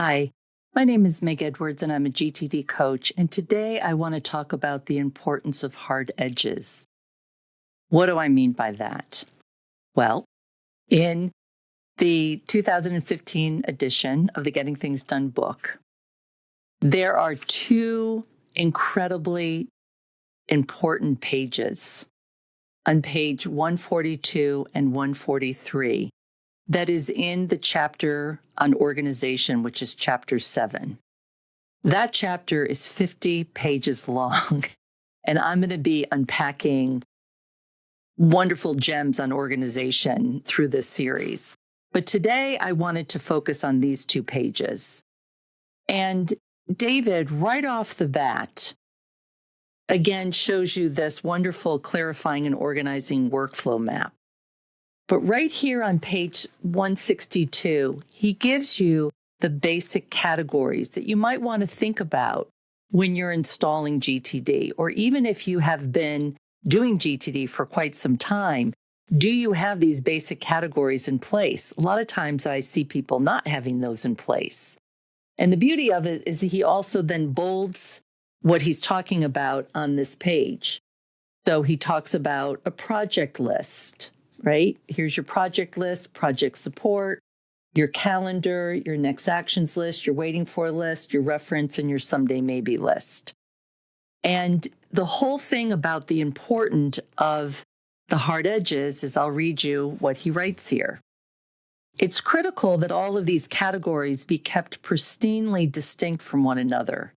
Hi, my name is Meg Edwards and I'm a GTD coach. And today I want to talk about the importance of hard edges. What do I mean by that? Well, in the 2015 edition of the Getting Things Done book, there are two incredibly important pages on page 142 and 143 that is in the chapter on organization, which is chapter 7. That chapter is 50 pages long, and I'm going to be unpacking wonderful gems on organization through this series. But today I wanted to focus on these two pages. And David, right off the bat, again, shows you this wonderful clarifying and organizing workflow map. But right here on page 162, he gives you the basic categories that you might want to think about when you're installing GTD, or even if you have been doing GTD for quite some time, do you have these basic categories in place? A lot of times I see people not having those in place. And the beauty of it is he also then bolds what he's talking about on this page. So he talks about a project list. Right? Here's your project list, project support, your calendar, your next actions list, your waiting for list, your reference, and your someday maybe list. And the whole thing about the importance of the hard edges is I'll read you what he writes here. It's critical that all of these categories be kept pristinely distinct from one another.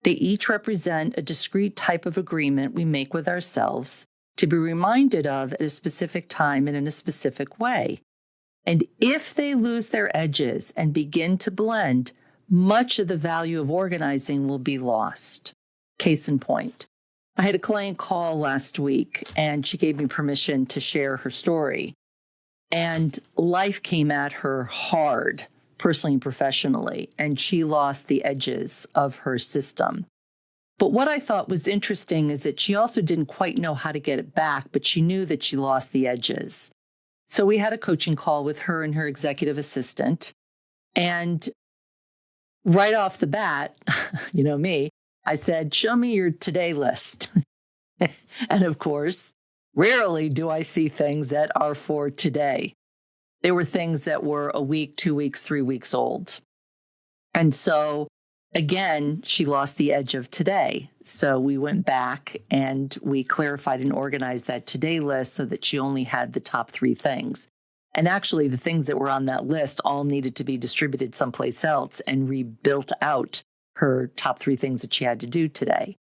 They each represent a discrete type of agreement we make with ourselves to be reminded of at a specific time and in a specific way. And if they lose their edges and begin to blend, much of the value of organizing will be lost. Case in point, I had a client call last week and she gave me permission to share her story. And life came at her hard, personally and professionally, and she lost the edges of her system. But what I thought was interesting is that she also didn't quite know how to get it back, but she knew that she lost the edges. So we had a coaching call with her and her executive assistant. And right off the bat, you know me, I said, show me your today list. And of course, rarely do I see things that are for today. They were things that were a week, 2 weeks, 3 weeks old. And so again, she lost the edge of today. So we went back and we clarified and organized that today list so that she only had the top 3 things. And actually, the things that were on that list all needed to be distributed someplace else and rebuilt out her top 3 things that she had to do today.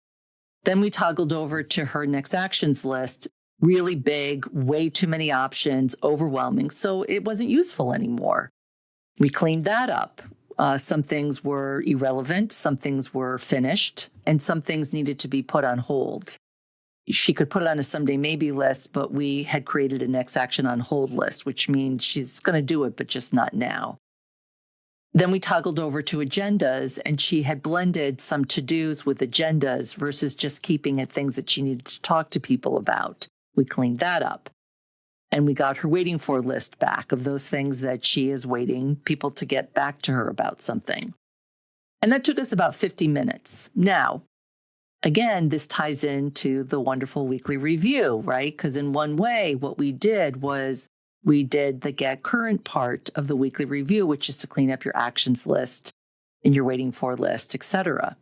Then we toggled over to her next actions list, really big, way too many options, overwhelming. So it wasn't useful anymore. We cleaned that up. Some things were irrelevant, some things were finished, and some things needed to be put on hold. She could put it on a someday maybe list, but we had created a next action on hold list, which means she's going to do it, but just not now. Then we toggled over to agendas, and she had blended some to-dos with agendas versus just keeping it things that she needed to talk to people about. We cleaned that up. And we got her waiting for list back of those things that she is waiting people to get back to her about something. And that took us about 50 minutes. Now, again, this ties into the wonderful weekly review, right? Because in one way, what we did was we did the get current part of the weekly review, which is to clean up your actions list and your waiting for list, etc.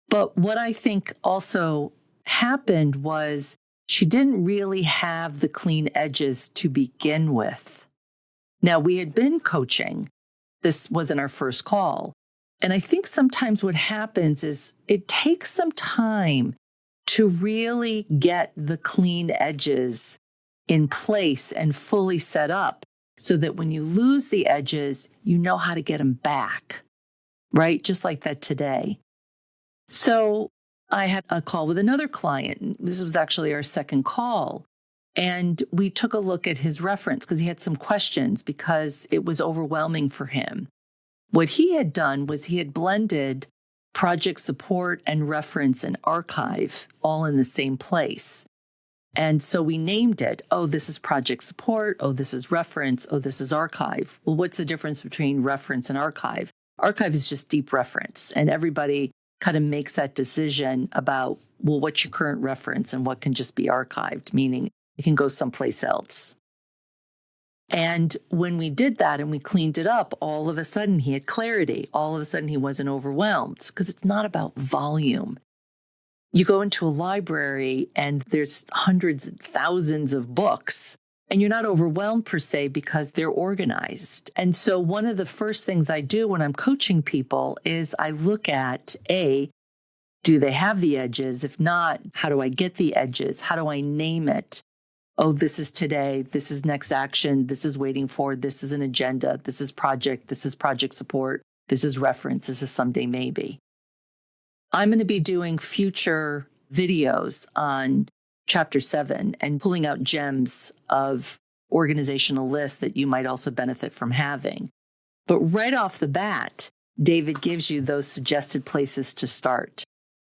But what I think also happened was she didn't really have the clean edges to begin with. Now, we had been coaching. This wasn't our first call. And I think sometimes what happens is it takes some time to really get the clean edges in place and fully set up so that when you lose the edges, you know how to get them back, right? Just like that today. So I had a call with another client. This was actually our second call. And we took a look at his reference because he had some questions because it was overwhelming for him. What he had done was he had blended project support and reference and archive all in the same place. And so we named it, oh, this is project support. Oh, this is reference. Oh, this is archive. Well, what's the difference between reference and archive? Archive is just deep reference, and everybody kind of makes that decision about, well, what's your current reference and what can just be archived, meaning it can go someplace else. And when we did that and we cleaned it up, all of a sudden he had clarity. All of a sudden he wasn't overwhelmed, because it's not about volume. You go into a library and there's hundreds and thousands of books, and you're not overwhelmed per se because they're organized. And so one of the first things I do when I'm coaching people is I look at, do they have the edges? If not, how do I get the edges? How do I name it? Oh, this is today, this is next action, this is waiting for, this is an agenda, this is project support, this is reference, this is someday maybe. I'm going to be doing future videos on Chapter 7 and pulling out gems of organizational lists that you might also benefit from having. But right off the bat, David gives you those suggested places to start.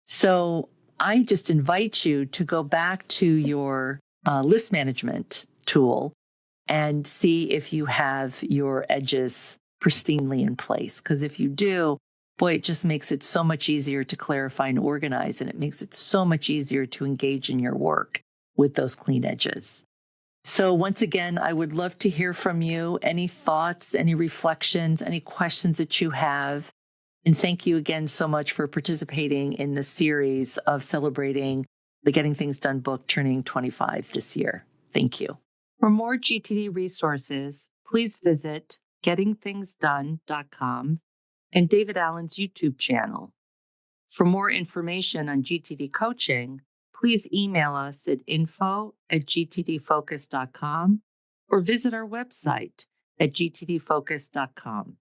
So I just invite you to go back to your list management tool and see if you have your edges pristinely in place. Because if you do, boy, it just makes it so much easier to clarify and organize, and it makes it so much easier to engage in your work with those clean edges. So once again, I would love to hear from you. Any thoughts, any reflections, any questions that you have. And thank you again so much for participating in the series of celebrating the Getting Things Done book turning 25 this year. Thank you. For more GTD resources, please visit gettingthingsdone.com and David Allen's YouTube channel. For more information on GTD coaching, please email us at info@gtdfocus.com or visit our website at gtdfocus.com.